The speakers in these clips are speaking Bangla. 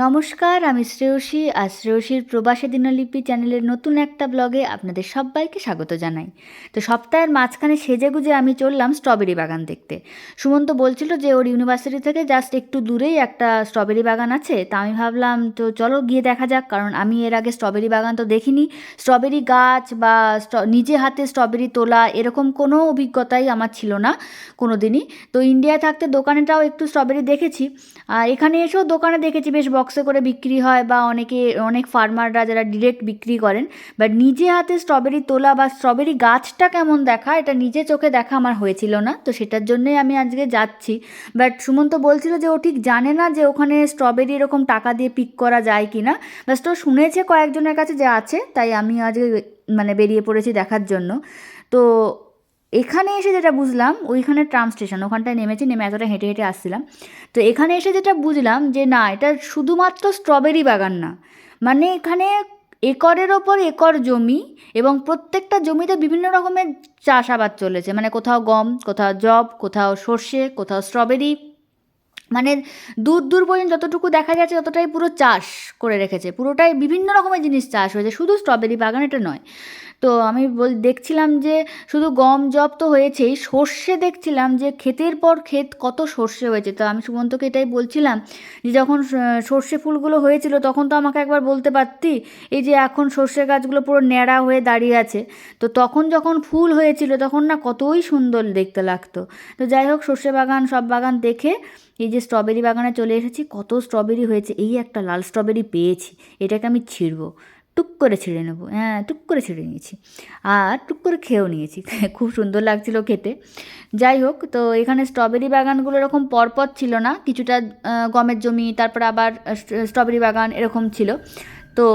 নমস্কার, আমি শ্রেয়সী। আর শ্রেয়সীর প্রবাসী দিনলিপি চ্যানেলের নতুন একটা ব্লগে আপনাদের সবাইকে স্বাগত জানাই। তো সপ্তাহের মাঝখানে সেজেগুজে আমি চললাম স্ট্রবেরি বাগান দেখতে। সুমন্ত বলছিল যে ওর ইউনিভার্সিটি থেকে জাস্ট একটু দূরেই একটা স্ট্রবেরি বাগান আছে। তা আমি ভাবলাম তো চলো গিয়ে দেখা যাক, কারণ আমি এর আগে স্ট্রবেরি বাগান তো দেখিনি। স্ট্রবেরি গাছ বা নিজে হাতে স্ট্রবেরি তোলা এরকম কোনো অভিজ্ঞতাই আমার ছিল না কোনো দিনই। তো ইন্ডিয়ায় থাকতে দোকানেটাও একটু স্ট্রবেরি দেখেছি, আর এখানে এসেও দোকানে দেখেছি বেশ বক্সে করে বিক্রি হয়, বা অনেক ফার্মাররা যারা ডিরেক্ট বিক্রি করেন। বাট নিজে হাতে স্ট্রবেরি তোলা বা স্ট্রবেরি গাছটা কেমন দেখা, এটা নিজে চোখে দেখা আমার হয়েছিল না। তো সেটার জন্যই আমি আজকে যাচ্ছি। বাট সুমন্ত বলছিল যে ও ঠিক জানে না যে ওখানে স্ট্রবেরি এরকম টাকা দিয়ে পিক করা যায় কি না। বাস তো শুনেছে কয়েকজনের কাছে যে আছে, তাই আমি আজকে বেরিয়ে পড়েছি দেখার জন্য। তো এখানে এসে যেটা বুঝলাম, ওইখানে ট্রাম স্টেশন, ওখানটায় নেমেছি, নেমে এতটা হেঁটে হেঁটে আসছিলাম। তো এখানে এসে যেটা বুঝলাম যে না, এটা শুধুমাত্র স্ট্রবেরি বাগান না, মানে এখানে একরের ওপর একর জমি, এবং প্রত্যেকটা জমিতে বিভিন্ন রকমের চাষাবাদ চলেছে। মানে কোথাও গম, কোথাও যব, কোথাও সর্ষে, কোথাও স্ট্রবেরি, মানে দূর দূর পর্যন্ত যতটুকু দেখা যাচ্ছে ততটাই পুরো চাষ করে রেখেছে। পুরোটাই বিভিন্ন রকমের জিনিস চাষ হয়েছে, শুধু স্ট্রবেরি বাগান এটা নয়। তো আমি দেখছিলাম যে শুধু গম যব তো হয়েছেই, সর্ষে দেখছিলাম যে ক্ষেতের পর ক্ষেত কত সর্ষে হয়েছে। তো আমি সুমন্তকে এটাই বলছিলাম যে যখন সর্ষে ফুলগুলো হয়েছিল তখন তো আমাকে একবার বলতে পারতি, এই যে এখন সর্ষে গাছগুলো পুরো ন্যাড়া হয়ে দাঁড়িয়ে আছে, তো তখন যখন ফুল হয়েছিল তখন না কতই সুন্দর দেখতে লাগতো। তো যাই হোক, সর্ষে বাগান সব বাগান দেখে এই যে স্ট্রবেরি বাগানে চলে এসেছি। কত স্ট্রবেরি হয়েছে, এই একটা লাল স্ট্রবেরি পেয়েছি, এটাকে আমি ছিঁড়বো, টুক করে ছিঁড়ে নেবো। হ্যাঁ, টুক করে ছিঁড়ে নিয়েছি, আর টুক করে খেয়েও নিয়েছি। খুব সুন্দর লাগছিল খেতে। যাই হোক, তো এখানে স্ট্রবেরি বাগানগুলো এরকম পরপর ছিল না, কিছুটা গমের জমি, তারপরে আবার স্ট্রবেরি বাগান এরকম ছিল। তো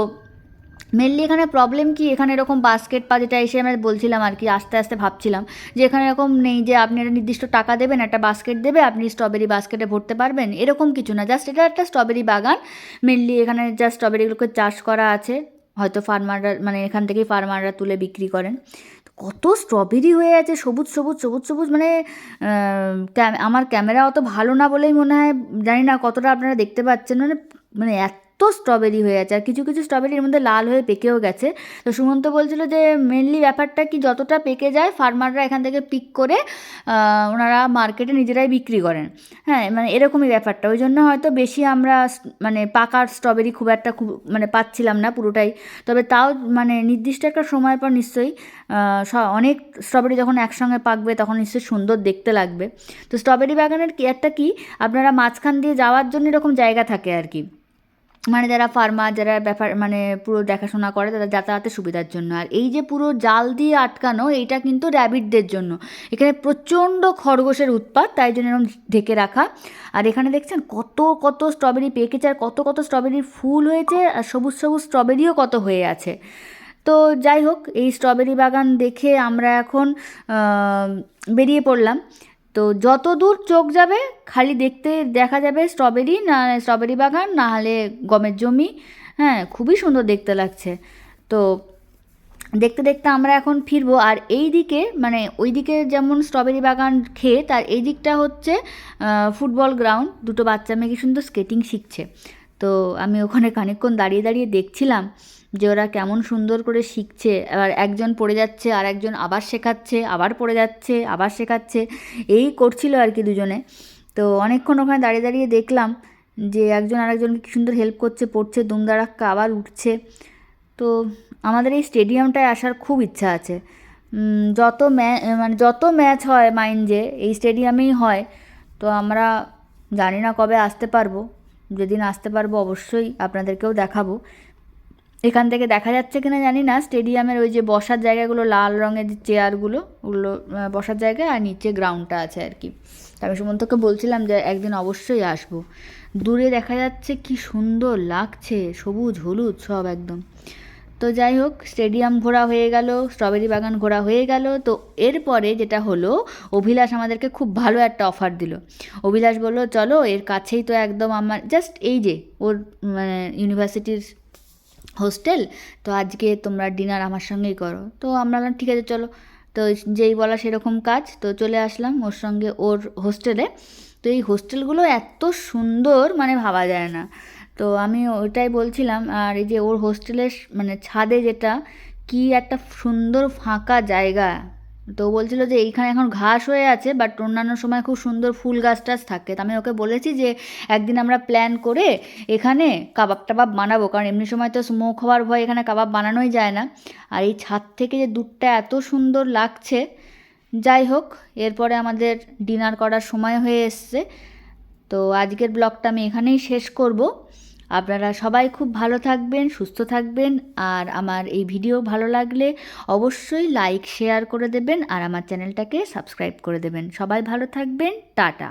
মেনলি এখানে প্রবলেম কি, এখানে এরকম বাস্কেট পা, যেটা এসে আমি বলছিলাম আর কি, আস্তে আস্তে ভাবছিলাম যে এখানে এরকম নেই যে আপনি একটা নির্দিষ্ট টাকা দেবেন, একটা বাস্কেট দেবে, আপনি স্ট্রবেরি বাস্কেটে ভরতে পারবেন, এরকম কিছু না। জাস্ট এটা একটা স্ট্রবেরি বাগান। মেনলি এখানে জাস্ট স্ট্রবেরিগুলোকে চাষ করা আছে, হয়তো ফার্মাররা, মানে এখান থেকেই ফার্মাররা তুলে বিক্রি করেন। কত স্ট্রবেরি হয়ে আছে, সবুজ সবুজ সবুজ সবুজ, মানে আমার ক্যামেরা অত ভালো না বলেই মনে হয়, জানি না কতটা আপনারা দেখতে পাচ্ছেন, মানে মানে এত স্ট্রবেরি হয়ে আছে। আর কিছু কিছু স্ট্রবেরি এর মধ্যে লাল হয়ে পেকেও গেছে। তো সুমন্ত বলছিল যে মেনলি ব্যাপারটা কি, যতটা পেকে যায় ফার্মাররা এখান থেকে পিক করে ওনারা মার্কেটে নিজেরাই বিক্রি করেন। হ্যাঁ, মানে এরকমই ব্যাপারটা, ওই জন্য হয়তো বেশি আমরা মানে পাকার স্ট্রবেরি খুব একটা মানে পাচ্ছিলাম না পুরোটাই। তবে তাও মানে নির্দিষ্ট একটা সময় পর নিশ্চয়ই অনেক স্ট্রবেরি যখন একসঙ্গে পাকবে তখন নিশ্চয়ই সুন্দর দেখতে লাগবে। তো স্ট্রবেরি বাগানের কি একটা কি, আপনারা মাঝখান দিয়ে যাওয়ার জন্য এরকম জায়গা থাকে আর কি, মানে যারা ফার্মার, যারা ব্যাপার মানে পুরো দেখাশোনা করে, তাদের যাতায়াতের সুবিধার জন্য। আর এই যে পুরো জাল দিয়ে আটকানো, এইটা কিন্তু র্যাবিটদের জন্য। এখানে প্রচণ্ড খরগোশের উৎপাত, তাই জন্য এরকম ঢেকে রাখা। আর এখানে দেখছেন কত কত স্ট্রবেরি পেকেছে, আর কত কত স্ট্রবেরির ফুল হয়েছে, আর সবুজ সবুজ স্ট্রবেরিও কত হয়ে আছে। তো যাই হোক, এই স্ট্রবেরি বাগান দেখে আমরা এখন বেরিয়ে পড়লাম। তো যত দূর চোখ যাবে খালি দেখা যাবে স্ট্রবেরি, না স্ট্রবেরি বাগান, না হলে গমের জমি। হ্যাঁ, খুবই সুন্দর দেখতে লাগছে। তো দেখতে দেখতে আমরা এখন ফিরবো। আর এই দিকে মানে ওই দিকে যেমন স্ট্রবেরি বাগান ক্ষেত, আর এই দিকটা হচ্ছে ফুটবল গ্রাউন্ড। দুটো বাচ্চা মেয়ে কি সুন্দর স্কেটিং শিখছে। তো আমি ওখানে খানিকক্ষণ দাঁড়িয়ে দাঁড়িয়ে দেখছিলাম যে ওরা কেমন সুন্দর করে শিখছে। এবার একজন পড়ে যাচ্ছে, আর একজন আবার শেখাচ্ছে, আবার পড়ে যাচ্ছে, আবার শেখাচ্ছে, এই করছিল আর কি দুজনে। তো অনেকক্ষণ ওখানে দাঁড়িয়ে দাঁড়িয়ে দেখলাম যে একজন আরেকজনকে কী সুন্দর হেল্প করছে, পড়ছে দুমদারাক্কা, আবার উঠছে। তো আমাদের এই স্টেডিয়ামটায় আসার খুব ইচ্ছা আছে। যত ম্যাচ হয় মাইনজে এই স্টেডিয়ামেই হয়। তো আমরা জানি না কবে আসতে পারবো। যেদিন আসতে পারবো অবশ্যই আপনাদেরকেও দেখাবো। এখান থেকে দেখা যাচ্ছে কিনা জানি না, স্টেডিয়ামের ওই যে বসার জায়গাগুলো, লাল রঙের যে চেয়ারগুলো, ওগুলো বসার জায়গা, আর নিচে গ্রাউন্ডটা আছে আর কি। আমি সুমন্তকে বলছিলাম যে একদিন অবশ্যই আসবো। দূরে দেখা যাচ্ছে কি সুন্দর লাগছে, সবুজ হলুদ সব একদম। তো যাই হোক, স্টেডিয়াম ঘোরা হয়ে গেল, স্ট্রবেরি বাগান ঘোরা হয়ে গেল। তো এরপরে যেটা হলো, অভিলাষ আমাদেরকে খুব ভালো একটা অফার দিল। অভিলাষ বলল চলো, এর কাছেই তো একদম আমার জাস্ট এই যে ওর মানে ইউনিভার্সিটির হোস্টেল, তো আজকে তোমরা ডিনার আমার সঙ্গেই করো। তো আমরা বললাম ঠিক আছে চলো। তো যেই বলা সেরকম কাজ, তো চলে আসলাম ওর সঙ্গে ওর হোস্টেলে। তো এই হোস্টেলগুলো এত সুন্দর মানে ভাবা যায় না। তো আমি ওইটাই বলছিলাম। আর এই যে ওর হোস্টেলের মানে ছাদে যেটা কি একটা সুন্দর ফাঁকা জায়গা, তো বলছিল যে এইখানে এখন ঘাস হয়ে আছে, বাট অন্যান্য সময় খুব সুন্দর ফুল গাছ টাছ থাকে। তো আমি ওকে বলেছি যে একদিন আমরা প্ল্যান করে এখানে কাবাব টাবাব বানাবো, কারণ এমনি সময় তো স্মোক হওয়ার ভয় এখানে কাবাব বানানোই যায় না। আর এই ছাদ থেকে যে দূরটা এত সুন্দর লাগছে। যাই হোক, এরপরে আমাদের ডিনার করার সময় হয়ে এসছে। তো আজকের ব্লগটা আমি এখানেই শেষ করব। আপনারা সবাই খুব ভালো থাকবেন, সুস্থ থাকবেন, আর আমার এই ভিডিও ভালো লাগলে অবশ্যই লাইক শেয়ার করে দেবেন আর আমার চ্যানেলটাকে সাবস্ক্রাইব করে দেবেন। সবাই ভালো থাকবেন, টাটা।